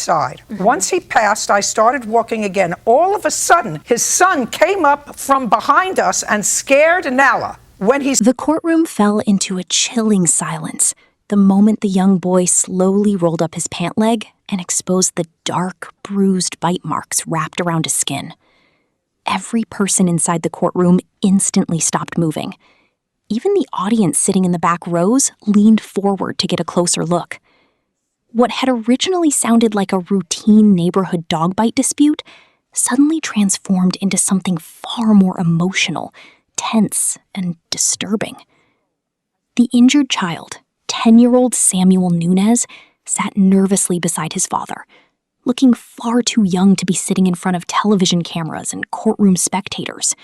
side. Once he passed, I started walking again. All of a sudden, his son came up from behind us and scared Nala. The courtroom fell into a chilling silence the moment the young boy slowly rolled up his pant leg and exposed the dark, bruised bite marks wrapped around his skin. Every person inside the courtroom instantly stopped moving. Even the audience sitting in the back rows leaned forward to get a closer look. What had originally sounded like a routine neighborhood dog bite dispute suddenly transformed into something far more emotional, tense, and disturbing. The injured child, 10-year-old Samuel Nunez, sat nervously beside his father, looking far too young to be sitting in front of television cameras and courtroom spectators.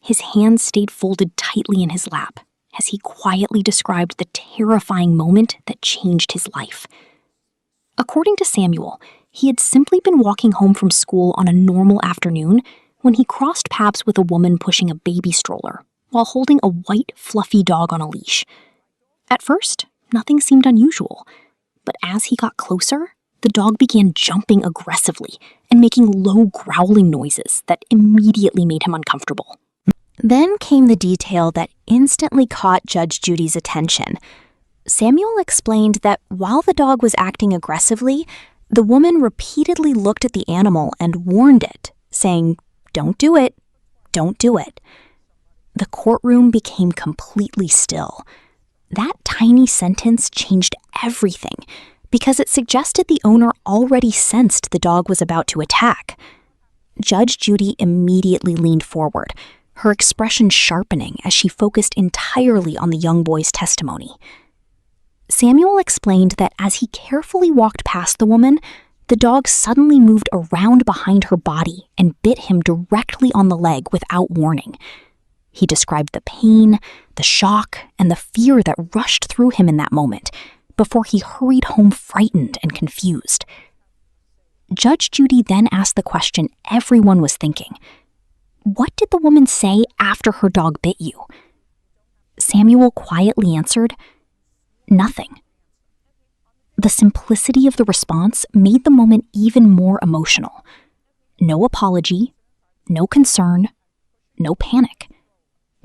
His hands stayed folded tightly in his lap as he quietly described the terrifying moment that changed his life. According to Samuel, he had simply been walking home from school on a normal afternoon when he crossed paths with a woman pushing a baby stroller while holding a white, fluffy dog on a leash. At first, nothing seemed unusual, but as he got closer, the dog began jumping aggressively and making low growling noises that immediately made him uncomfortable. Then came the detail that instantly caught Judge Judy's attention. Samuel explained that while the dog was acting aggressively, the woman repeatedly looked at the animal and warned it, saying, "Don't do it, don't do it." The courtroom became completely still. That tiny sentence changed everything because it suggested the owner already sensed the dog was about to attack. Judge Judy immediately leaned forward, her expression sharpening as she focused entirely on the young boy's testimony. Samuel explained that as he carefully walked past the woman, the dog suddenly moved around behind her body and bit him directly on the leg without warning. He described the pain, the shock, and the fear that rushed through him in that moment before he hurried home frightened and confused. Judge Judy then asked the question everyone was thinking. What did the woman say after her dog bit you? Samuel quietly answered, "Nothing." The simplicity of the response made the moment even more emotional. No apology, no concern, no panic,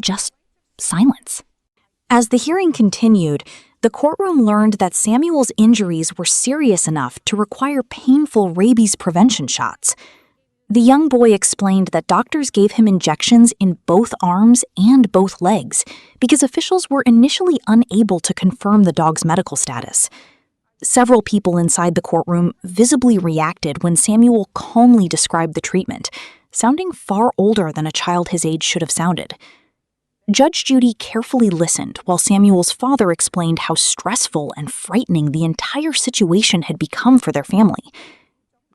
just silence. As the hearing continued, the courtroom learned that Samuel's injuries were serious enough to require painful rabies prevention shots. The young boy explained that doctors gave him injections in both arms and both legs because officials were initially unable to confirm the dog's medical status. Several people inside the courtroom visibly reacted when Samuel calmly described the treatment, sounding far older than a child his age should have sounded. Judge Judy carefully listened while Samuel's father explained how stressful and frightening the entire situation had become for their family.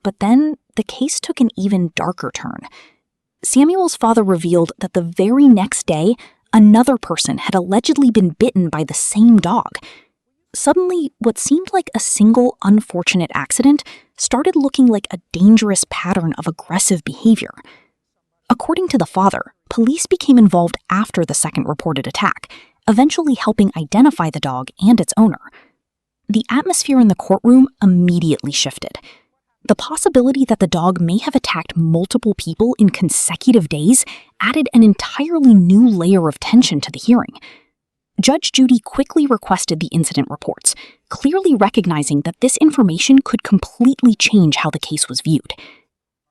But then, the case took an even darker turn. Samuel's father revealed that the very next day, another person had allegedly been bitten by the same dog. Suddenly, what seemed like a single unfortunate accident started looking like a dangerous pattern of aggressive behavior. According to the father, police became involved after the second reported attack, eventually helping identify the dog and its owner. The atmosphere in the courtroom immediately shifted. The possibility that the dog may have attacked multiple people in consecutive days added an entirely new layer of tension to the hearing. Judge Judy quickly requested the incident reports, clearly recognizing that this information could completely change how the case was viewed.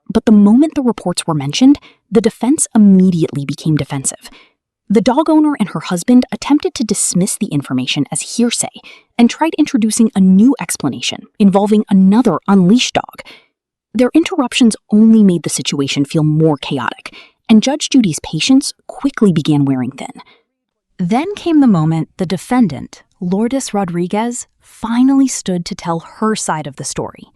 But the moment the reports were mentioned, the defense immediately became defensive. The dog owner and her husband attempted to dismiss the information as hearsay and tried introducing a new explanation involving another unleashed dog. Their interruptions only made the situation feel more chaotic, and Judge Judy's patience quickly began wearing thin. Then came the moment the defendant, Lourdes Rodriguez, finally stood to tell her side of the story.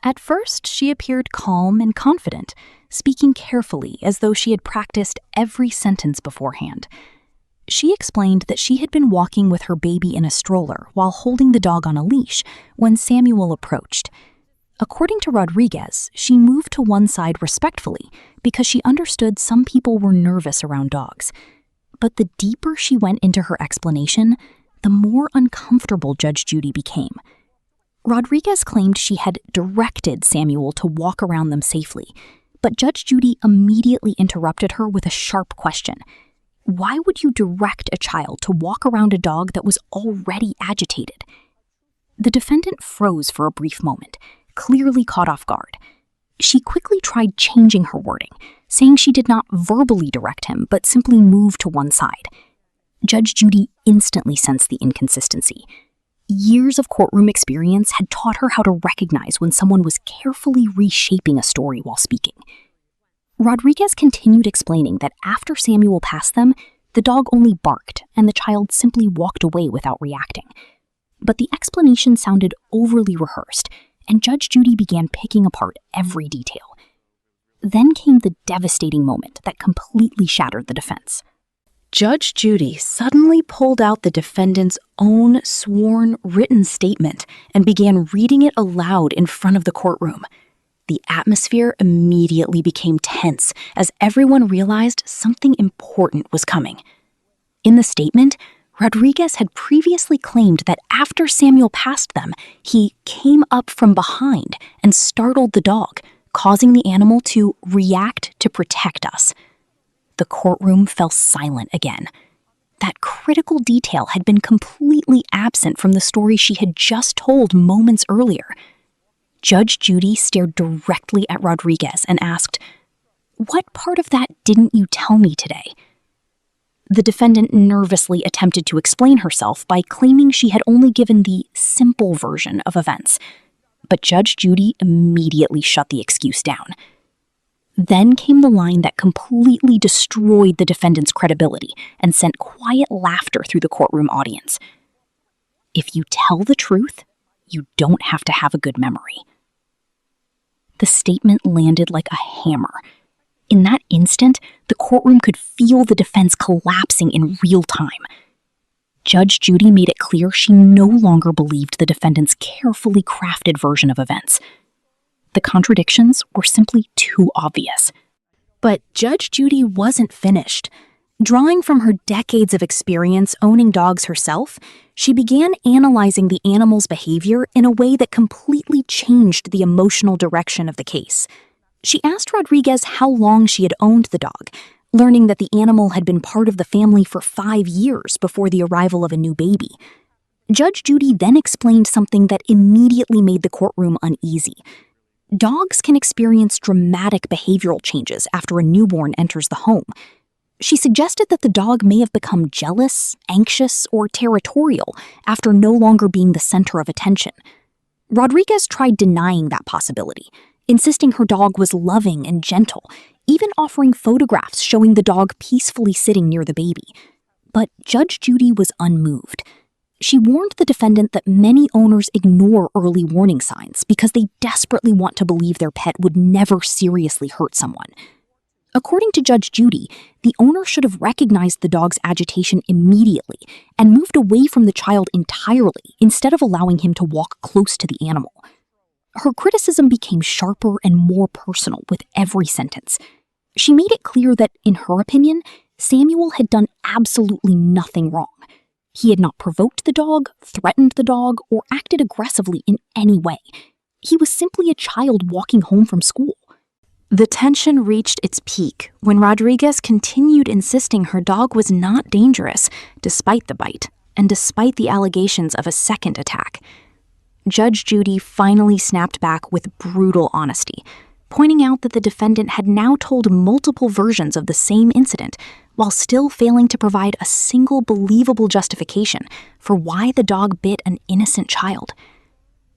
At first, she appeared calm and confident, speaking carefully as though she had practiced every sentence beforehand. She explained that she had been walking with her baby in a stroller while holding the dog on a leash when Samuel approached. According to Rodriguez, she moved to one side respectfully because she understood some people were nervous around dogs. But the deeper she went into her explanation, the more uncomfortable Judge Judy became. Rodriguez claimed she had directed Samuel to walk around them safely, but Judge Judy immediately interrupted her with a sharp question. Why would you direct a child to walk around a dog that was already agitated? The defendant froze for a brief moment, clearly caught off guard. She quickly tried changing her wording, saying she did not verbally direct him, but simply move to one side. Judge Judy instantly sensed the inconsistency. Years of courtroom experience had taught her how to recognize when someone was carefully reshaping a story while speaking. Rodriguez continued explaining that after Samuel passed them, the dog only barked and the child simply walked away without reacting. But the explanation sounded overly rehearsed, and Judge Judy began picking apart every detail. Then came the devastating moment that completely shattered the defense. Judge Judy suddenly pulled out the defendant's own sworn written statement and began reading it aloud in front of the courtroom. The atmosphere immediately became tense as everyone realized something important was coming. In the statement, Rodriguez had previously claimed that after Samuel passed them, he came up from behind and startled the dog, causing the animal to react to protect us. The courtroom fell silent again. That critical detail had been completely absent from the story she had just told moments earlier. Judge Judy stared directly at Rodriguez and asked, "What part of that didn't you tell me today?" The defendant nervously attempted to explain herself by claiming she had only given the simple version of events, but Judge Judy immediately shut the excuse down. Then came the line that completely destroyed the defendant's credibility and sent quiet laughter through the courtroom audience. "If you tell the truth, you don't have to have a good memory." The statement landed like a hammer. In that instant, the courtroom could feel the defense collapsing in real time. Judge Judy made it clear she no longer believed the defendant's carefully crafted version of events. The contradictions were simply too obvious. But Judge Judy wasn't finished. Drawing from her decades of experience owning dogs herself, she began analyzing the animal's behavior in a way that completely changed the emotional direction of the case. She asked Rodriguez how long she had owned the dog, learning that the animal had been part of the family for 5 years before the arrival of a new baby. Judge Judy then explained something that immediately made the courtroom uneasy. Dogs can experience dramatic behavioral changes after a newborn enters the home. She suggested that the dog may have become jealous, anxious, or territorial after no longer being the center of attention. Rodriguez tried denying that possibility, insisting her dog was loving and gentle, even offering photographs showing the dog peacefully sitting near the baby. But Judge Judy was unmoved. She warned the defendant that many owners ignore early warning signs because they desperately want to believe their pet would never seriously hurt someone. According to Judge Judy, the owner should have recognized the dog's agitation immediately and moved away from the child entirely instead of allowing him to walk close to the animal. Her criticism became sharper and more personal with every sentence. She made it clear that, in her opinion, Samuel had done absolutely nothing wrong. He had not provoked the dog, threatened the dog, or acted aggressively in any way. He was simply a child walking home from school. The tension reached its peak when Rodriguez continued insisting her dog was not dangerous, despite the bite, and despite the allegations of a second attack. Judge Judy finally snapped back with brutal honesty, pointing out that the defendant had now told multiple versions of the same incident, while still failing to provide a single believable justification for why the dog bit an innocent child.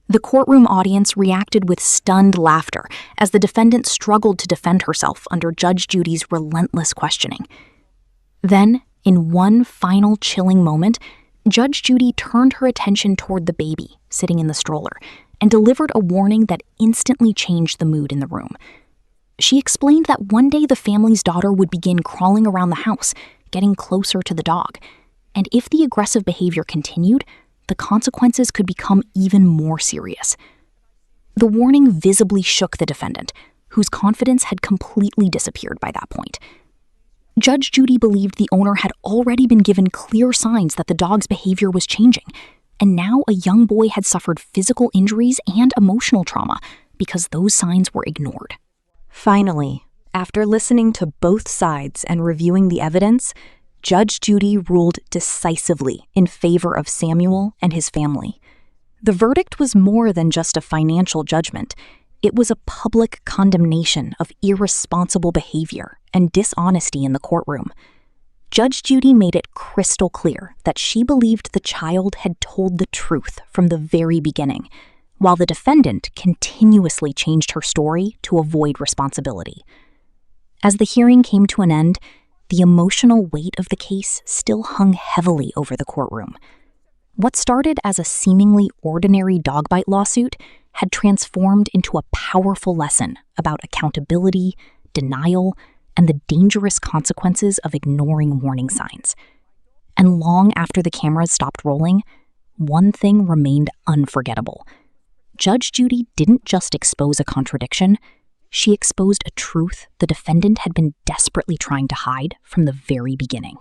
The courtroom audience reacted with stunned laughter as the defendant struggled to defend herself under Judge Judy's relentless questioning. Then, in one final chilling moment, Judge Judy turned her attention toward the baby sitting in the stroller and delivered a warning that instantly changed the mood in the room. She explained that one day the family's daughter would begin crawling around the house, getting closer to the dog, and if the aggressive behavior continued, the consequences could become even more serious. The warning visibly shook the defendant, whose confidence had completely disappeared by that point. Judge Judy believed the owner had already been given clear signs that the dog's behavior was changing, And now a young boy had suffered physical injuries and emotional trauma because those signs were ignored. Finally, after listening to both sides and reviewing the evidence, Judge Judy ruled decisively in favor of Samuel and his family. The verdict was more than just a financial judgment. It was a public condemnation of irresponsible behavior and dishonesty in the courtroom. Judge Judy made it crystal clear that she believed the child had told the truth from the very beginning, while the defendant continuously changed her story to avoid responsibility. As the hearing came to an end, the emotional weight of the case still hung heavily over the courtroom. What started as a seemingly ordinary dog bite lawsuit had transformed into a powerful lesson about accountability, denial, and the dangerous consequences of ignoring warning signs. And long after the cameras stopped rolling, one thing remained unforgettable. Judge Judy didn't just expose a contradiction, she exposed a truth the defendant had been desperately trying to hide from the very beginning.